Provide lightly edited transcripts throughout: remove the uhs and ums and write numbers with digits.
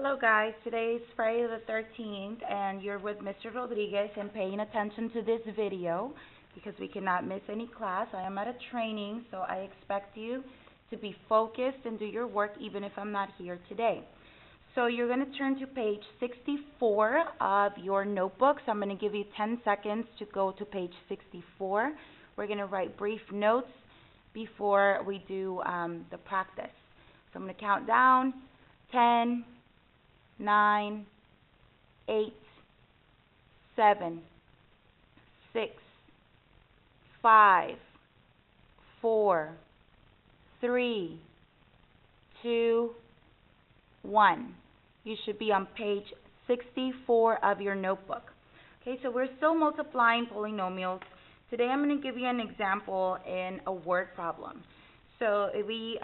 Hello guys, today is Friday the 13th and you're with Mr. Rodriguez and paying attention to this video because we cannot miss any class. I am at a training, so I expect you to be focused and do your work even if I'm not here today. So you're going to turn to page 64 of your notebooks. I'm going to give you 10 seconds to go to page 64. We're going to write brief notes before we do the practice. So I'm going to count down 10, 9, 8, 7, 6, 5, 4, 3, 2, 1. You should be on page 64 of your notebook. Okay, so we're still multiplying polynomials. Today I'm going to give you an example in a word problem. So if we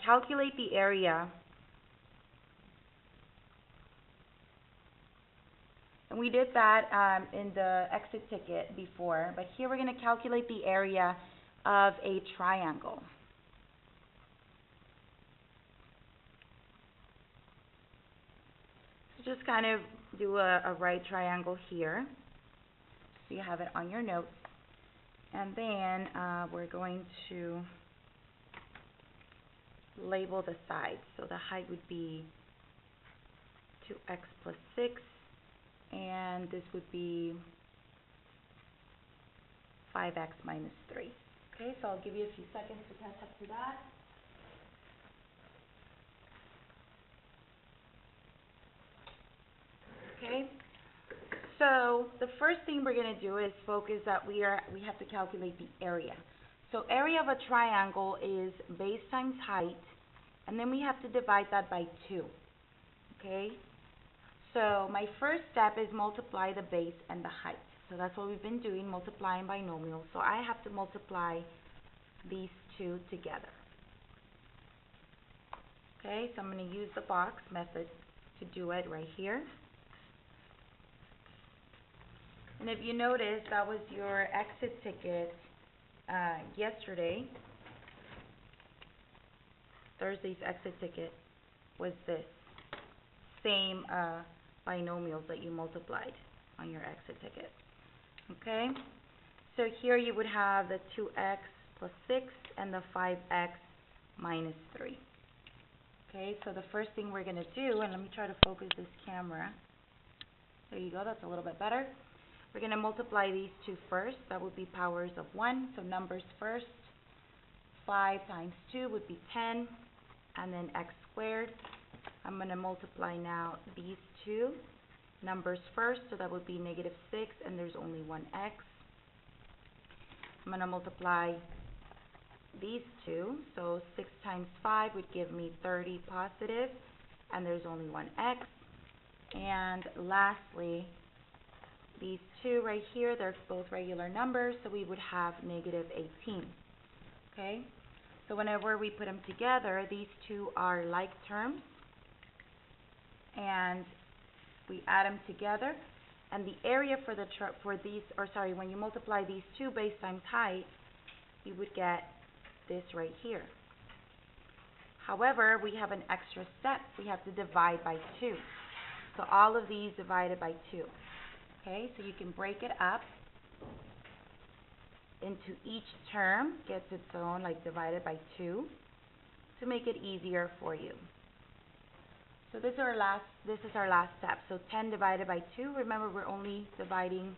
calculate the area, and we did that in the exit ticket before, but here we're going to calculate the area of a triangle. So just kind of do a right triangle here, so you have it on your notes. And then we're going to label the sides. So the height would be 2x plus 6. And this would be 5x minus 3. Okay, so I'll give you a few seconds to catch up to that. Okay, so the first thing we're going to do is focus that we have to calculate the area. So area of a triangle is base times height, and then we have to divide that by 2. Okay. So my first step is multiply the base and the height. So that's what we've been doing, multiplying binomials. So I have to multiply these two together. Okay, so I'm going to use the box method to do it right here. And if you notice, that was your exit ticket yesterday. Thursday's exit ticket was this same binomials that you multiplied on your exit ticket. Okay, so here you would have the 2x plus 6 and the 5x minus 3. Okay, so the first thing we're going to do, and let me try to focus this camera. There you go, that's a little bit better. We're going to multiply these two first. That would be powers of 1, so numbers first. 5 times 2 would be 10, and then x squared. I'm going to multiply now these two numbers first, so that would be negative 6, and there's only one x. I'm going to multiply these two, so 6 times 5 would give me 30 positive, and there's only one x. And lastly, these two right here, they're both regular numbers, so we would have negative 18. Okay, so whenever we put them together, these two are like terms, and we add them together, and the area for these, when you multiply these two base times height, you would get this right here. However, we have an extra step. We have to divide by 2. So all of these divided by 2. Okay, so you can break it up into each term, gets its own, like divided by 2, to make it easier for you. So this is our last step. So 10 divided by 2. Remember, we're only dividing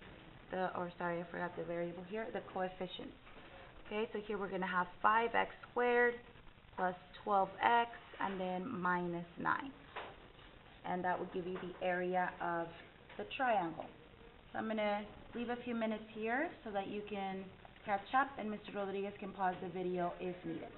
I forgot the variable here, the coefficients. Okay, so here we're going to have 5x squared plus 12x and then minus 9. And that would give you the area of the triangle. So I'm going to leave a few minutes here so that you can catch up and Mr. Rodriguez can pause the video if needed.